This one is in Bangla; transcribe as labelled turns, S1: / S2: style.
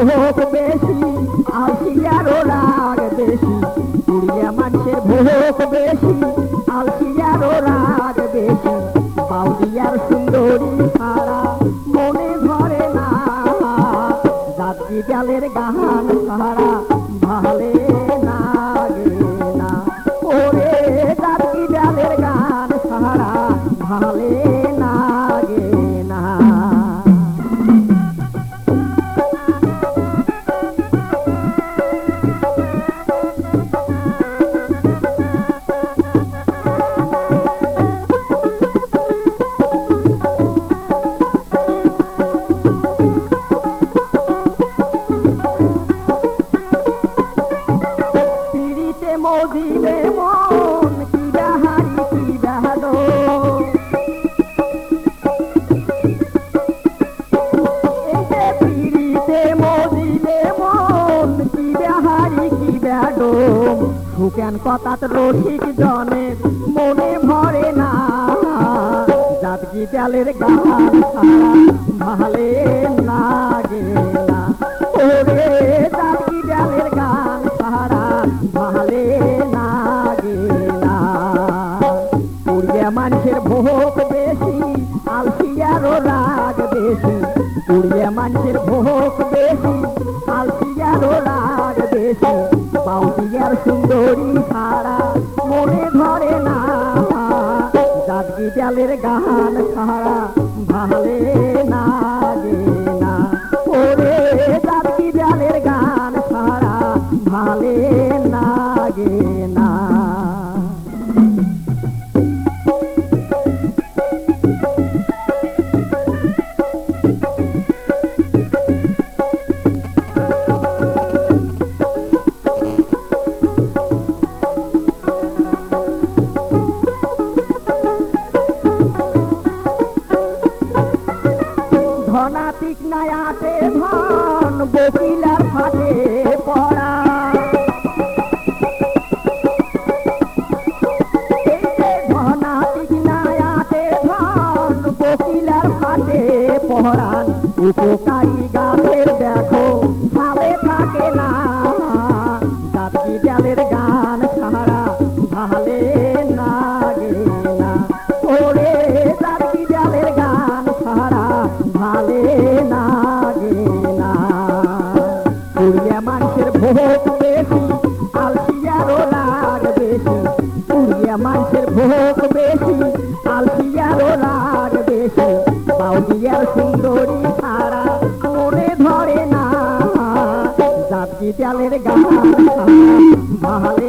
S1: ভোগ বেশি আলসিয়ারও রাগ বেশি, কুড়িয়া মানুষের ভোগ বেশি আলসিয়ারও রাগ বেশি, বাউলিয়ার সুন্দরী ছাড়া মনে ধরে না, জাতি জালের গান ছাড়া ভালে লাগে না, ওরে জাতি জালের গান ছাড়া ভালে লাগে না। মজিলে মন কি বাহারি কি বাহাদো, এই যে পিড়িতে মজিলে মন কি বাহারি কি বাহাদো, সুকেন কথাত রসিক জনের মনে ভরে না, জাতকি জালের গান ছাড়া ভালে লাগে না, ওরে জাতকি জালের গান ছাড়া ভালে লাগে না। কুড়িয়া মানুষের ভোগ বেশি আলসিয়ারও রাগ বেশি, কুড়িয়া মানুষের ভোগ বেশি আলসিয়ারও রাগ বেশি, বাউলিয়ার সুন্দরী ছাড়া মনে ধরে না, জাতকি জালের গান ছাড়া ভালে লাগে না, ওরে জাতকি জালের গান ছাড়া ভালে লাগে না। ধনাতিক নায়াতে ধন বকিলার ফাটে পড়া, এই যে ধনাতিক নায়াতে ধন বকিলার ফাটে পড়ান, উপকারী গাছের দেখো ভালে থাকে না, জাতকি জালের গান ছাড়া ভালে লাগে না, ওরে জাতকি জালের গান ছাড়া ভালে লাগে না। কুড়িয়া মানুষের ভোগ বেশি আলসিয়ারও রাগ বেশি, কুড়িয়া মানুষের ভোগ বেশি আলসিয়ারও রাগ বেশি, বাউলিয়ার সুন্দরী ছাড়া মনে ধরে না, জাতকি জালের গান ছাড়া ভালে